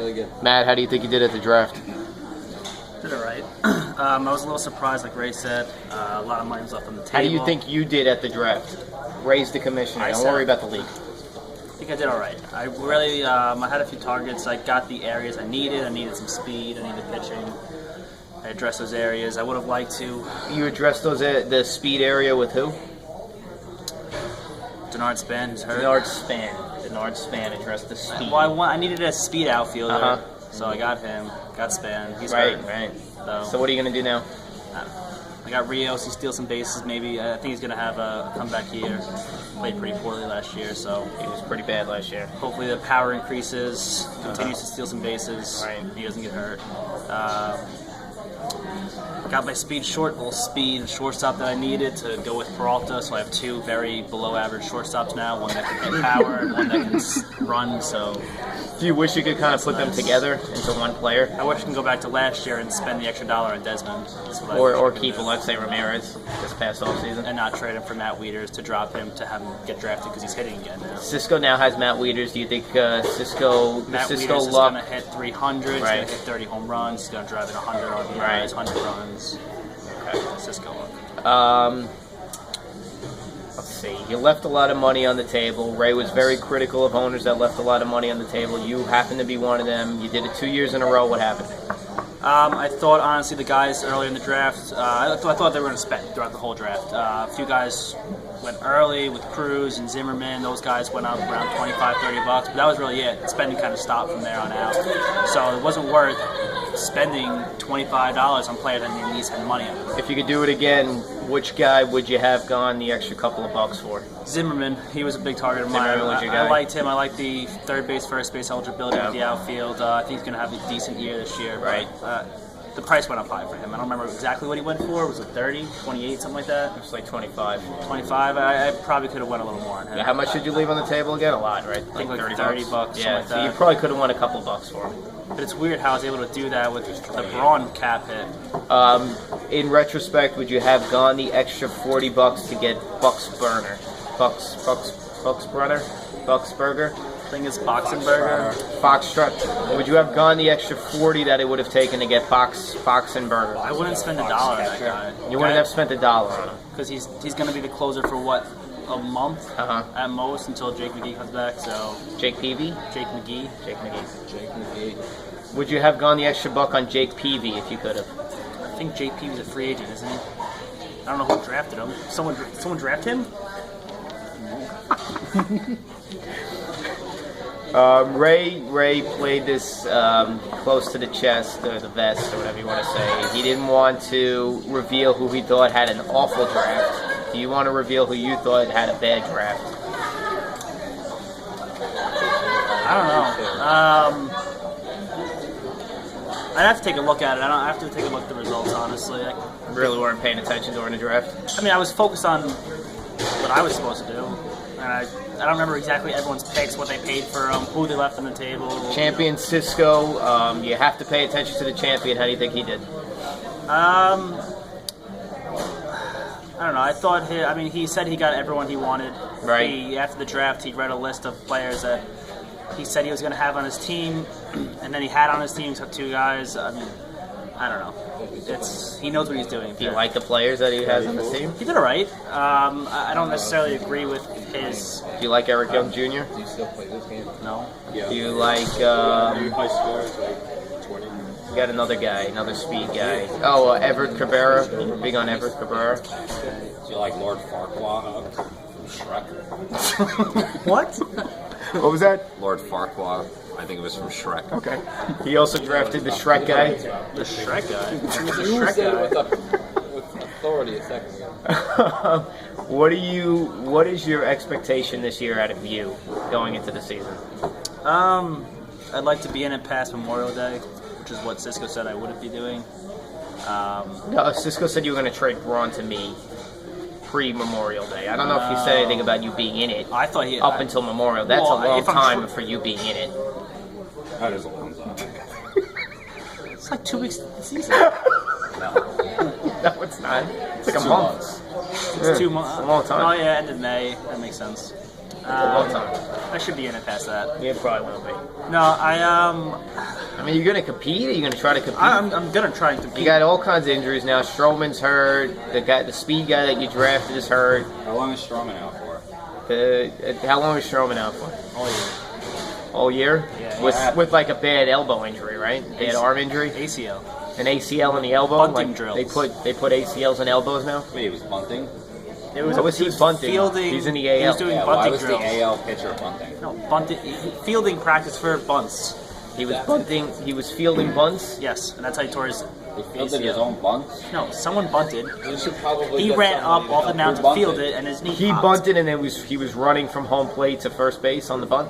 really good. Matt, how do you think you did at the draft? Did all right. I was a little surprised, like Ray said. A lot of money was left on the table. How do you think you did at the draft? Raise the commissioner. Don't worry about the league. I think I did all right. I really, I had a few targets. I got the areas I needed. I needed some speed. I needed pitching. I addressed those areas. I would have liked to. You addressed those the speed area with who? Denard Span, who's hurt. Denard Span addressed the speed. Well, I needed a speed outfielder, so I got him. Got Span. He's hurt. Right. So what are you going to do now? I got Rios. He steals some bases. Maybe I think he's going to have a comeback here. Played pretty poorly last year, so he was pretty bad last year. Hopefully the power increases. Continues to steal some bases. Right. He doesn't get hurt. Got my speed short, little speed shortstop that I needed to go with Peralta, so I have two very below average shortstops now, one that can hit power and one that can run, so... Do you wish you could kind of put them together into one player? I wish I could go back to last year and spend the extra $1 on Desmond. Or keep Alexei Ramirez this past offseason. And not trade him for Matt Wieters to drop him to have him get drafted because he's hitting again now. Cisco now has Matt Wieters. Do you think Cisco Wieters is going to hit 300, he's going to hit 30 home runs, he's going to drive in 100 RBIs, 100 runs. Okay, Cisco look. Let's see. You left a lot of money on the table. Ray was very critical of owners that left a lot of money on the table. You happen to be one of them. You did it 2 years in a row. What happened? I thought, honestly, the guys earlier in the draft, I thought they were going to spend throughout the whole draft. A few guys went early with Cruz and Zimmerman. Those guys went up around $25, $30, but that was really it. Spending kind of stopped from there on out. So it wasn't worth spending $25 on players that need to spend money on. If you could do it again, which guy would you have gone the extra couple of bucks for? Zimmerman. He was a big target of mine. I liked him. I liked the third base, first base eligibility with the outfield. I think he's going to have a decent year this year. Right. The price went up high for him. I don't remember exactly what he went for. Was it 30, 28, something like that? It was like 25. 25. I probably could have won a little more on him. Yeah, how much did you leave on the table again? A lot, right? I think like 30 bucks. Yeah, like so you probably could have won a couple bucks for him. But it's weird how I was able to do that with the Braun cap hit. In retrospect, would you have gone the extra 40 bucks to get Bucks Burger? I think it's Boxenberger. Foxtrot. Would you have gone the extra 40 that it would have taken to get Boxenberger? I wouldn't spend $1 on that guy. You wouldn't have spent $1 on him. Because he's going to be the closer for what? A month at most until Jake McGee comes back. So Jake Peavy? Jake McGee. Would you have gone the extra buck on Jake Peavy if you could have? I think Jake Peavy's a free agent, isn't he? I don't know who drafted him. Someone draft him? Ray played this close to the chest or the vest or whatever you want to say. He didn't want to reveal who he thought had an awful draft. Do you want to reveal who you thought had a bad draft? I don't know. I'd have to take a look at it. I have to take a look at the results, honestly. Really weren't paying attention during the draft? I mean, I was focused on what I was supposed to do. And I don't remember exactly everyone's picks, what they paid for them, who they left on the table. Champion Cisco, you have to pay attention to the champion. How do you think he did? I don't know. I thought he said he got everyone he wanted. Right. After the draft, he read a list of players that he said he was going to have on his team, and then he had on his team except two guys. I mean, I don't know. He knows what he's doing. Do you like the players that he has on the team? He did all right. I don't necessarily agree with his... Do you like Eric Young Jr.? Do you still play this game? No. Do you like... Your high score is like 20. You got another guy, another speed guy. Oh, Everett Cabrera. We're big on Everett Cabrera. Do you like Lord Farquaad from Shrek? What? What was that? Lord Farquaad. I think it was from Shrek. Okay. He also drafted the Shrek guy. The Shrek guy? You said it with authority a second ago. What is your expectation this year out of you going into the season? I'd like to be in it past Memorial Day, which is what Cisco said I wouldn't be doing. No, Cisco said you were going to trade Braun to me pre-Memorial Day. I don't know if you said anything about you being in it. I thought until Memorial. That's a long time for you being in it. That is a long time. It's like 2 weeks of the season. No, it's not. It's like a month. It's 2 months. It's a long time. Oh yeah, end of May. That makes sense. A long time. I should be in it past that. Yeah, probably will be. No, I mean, you're going to compete? Are you going to try to compete? I'm gonna try and compete. You got all kinds of injuries now. Strowman's hurt. The speed guy that you drafted is hurt. How long is Strowman out for? How long is Strowman out for? All year. All year? Yeah. With like a bad elbow injury, right? Bad arm injury? ACL. An ACL in the elbow? Bunting like drills. They put ACLs in elbows now? Wait, he was bunting? What was he bunting? Fielding. He's in the He AL. was doing Yeah, bunting why was drills. the AL pitcher bunting? No, bunting. Fielding practice for bunts. He was bunting. He was fielding bunts. Yes, and that's how he tore his. He fielded his own bunts? No, someone bunted. You should probably He get ran up somebody off the mound who to field bunted. it, and his knee. He popped. bunted and then he was running from home plate to first base on the bunt.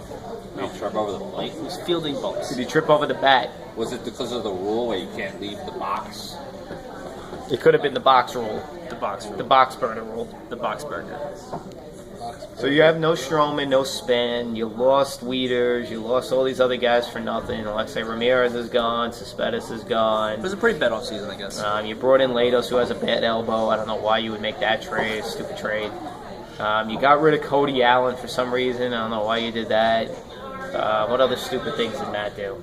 Did he trip over the plate? He was fielding bunts. Did he trip over the bat? Was it because of the rule where you can't leave the box? It could have been the box rule, The box. the box burner rule. The box burger. So you have no Strowman, no Span. You lost Wieters. You lost all these other guys for nothing. Alexei Ramirez is gone. Cespedes is It gone. was a pretty bad offseason, I guess. You brought in Latos, who has a bad elbow. I don't know why you would make that trade. Stupid trade. You got rid of Cody Allen for some reason. I don't know why you did that. What other stupid things did Matt do?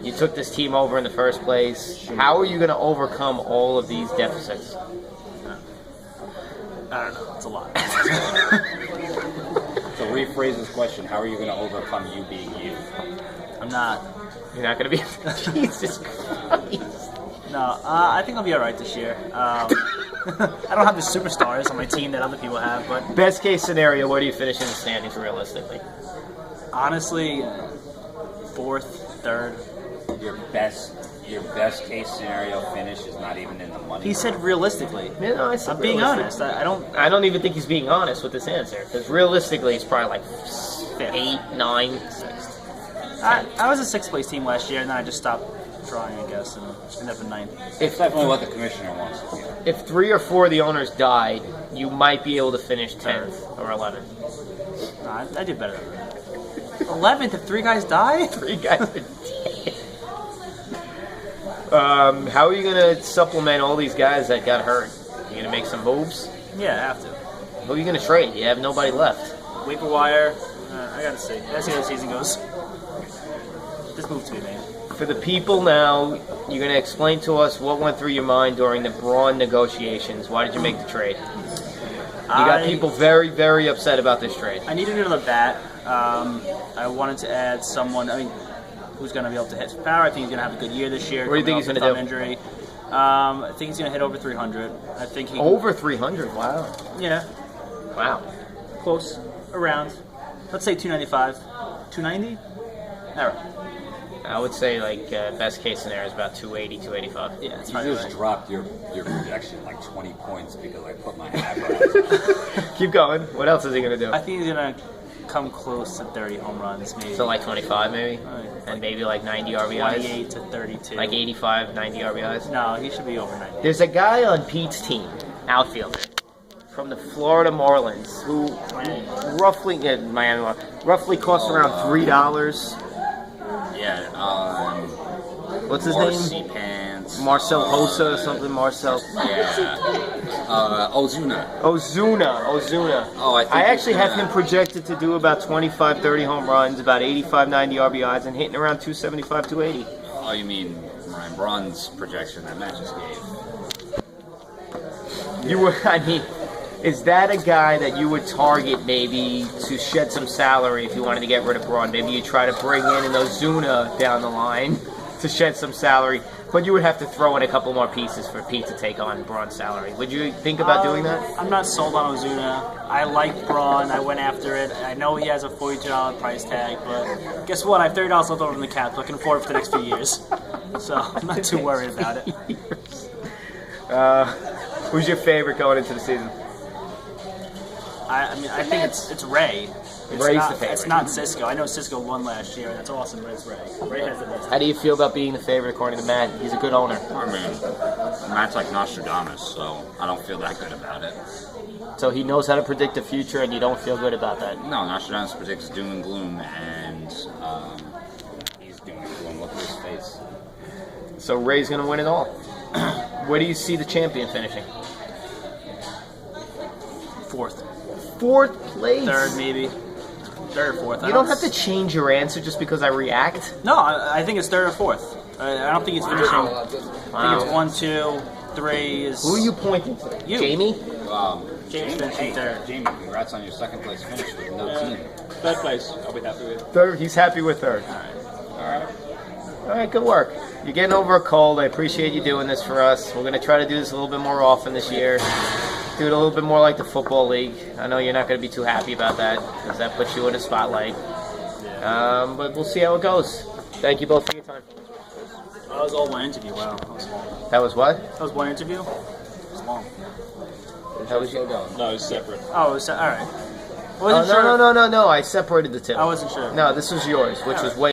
You took this team over in the first place. How are you going to overcome all of these deficits? I don't know. It's a lot. So rephrase this question, how are you going to overcome you being you? I'm not. You're not going to be... Jesus Christ. No, I think I'll be alright this year. I don't have the superstars on my team that other people have, but Best case scenario, where do you finish in the standings realistically? honestly, fourth, third. Your best case scenario finish is not even in the money. He said realistically. Yeah, no, I said I'm being realistic. honest. I don't. I don't even think he's being honest with this answer, because realistically, he's probably like Fifth. 8, 9. I was a sixth place team last year, and then I just stopped trying, I guess, and ended up in ninth. It's definitely what the commissioner wants to hear. If 3 or 4 of the owners died, you might be able to finish 10th or 11th. No, I did better than that. 11th if 3 guys die? 3 guys are dead. How are you going to supplement all these guys that got hurt? You going to make some moves? Yeah, I have to. Who are you going to trade? You have nobody left. Waiver wire. I gotta see. Let's see how the season goes. This move to be made. For the people now, you're going to explain to us what went through your mind during the Braun negotiations. Why did you make the trade? You got people very, very upset about this trade. I needed another bat. I wanted to add someone. I mean, who's going to be able to hit some power. I think he's going to have a good year this year. What do you think he's going to do? Injury. I think he's going to hit over 300. I think he Over 300. Wow. Yeah, Wow. close, around. Let's say 295, 290. All right. I would say like best case scenario is about 280, 285. Yeah, it's You fine. just dropped your projection like 20 points because I put my eyebrows. Keep going. What else is he going to do? I think he's going to come close to 30 home runs, maybe. So like 25 maybe? And maybe like 90 RBIs? 28 to 32. Like 85, 90 RBIs? No, he should be over 90. There's a guy on Pete's team, outfielder, from the Florida Marlins, who roughly costs around $3. Yeah, What's his Marcy name? Pants. Marcel Hosa or something. Marcel. Yeah. Ozuna. Ozuna. Oh, I think I actually he's have gonna- him projected to do about 25, 30 home runs, about 85, 90 RBIs, and hitting around 275, 280. Oh, you mean Ryan Braun's projection that Matt just gave? I mean, is that a guy that you would target maybe to shed some salary if you wanted to get rid of Braun? Maybe you try to bring in an Ozuna down the line to shed some salary, but you would have to throw in a couple more pieces for Pete to take on Braun's salary. Would you think about doing that? I'm not sold on Ozuna. I like Braun. I went after it. I know he has a $42 price tag, but guess what? I have $30 left over in the cap, so I can afford it for the next few years. So I'm not too worried about it. Who's your favorite going into the season? I mean, I think it's Ray. Ray's not, the favorite. It's not Cisco. I know Cisco won last year, and that's awesome, but it's Ray. Ray has the best. How do you feel about being the favorite according to Matt? He's a good owner. I mean, Matt's like Nostradamus, so I don't feel that good about it. So he knows how to predict the future, and you don't feel good about that. No, Nostradamus predicts doom and gloom, and he's doom and gloom. Look at his face. So Ray's going to win it all. Where do you see the champion finishing? Fourth. Fourth place. Third, maybe. Third or fourth. You don't have to change your answer just because I react. No, I think it's third or fourth. I don't think he's finishing. I think it's 1, 2, 3 is. Who are you pointing to? You. Jamie? James finishing third. Jamie, congrats on your second place finish with no team. Third place. I'll be happy with. Third. He's happy with third. All right, good work. You're getting over a cold. I appreciate you doing this for us. We're going to try to do this a little bit more often this year. Do it a little bit more like the Football League. I know you're not going to be too happy about that because that puts you in a spotlight. But we'll see how it goes. Thank you both for your time. That was all one interview. Wow, that was long. That was what? That was one interview? It was long. That was you. No, it's separate. Oh, it was, all right. Oh, no, I separated the two. I wasn't sure. No, this was yours, which was way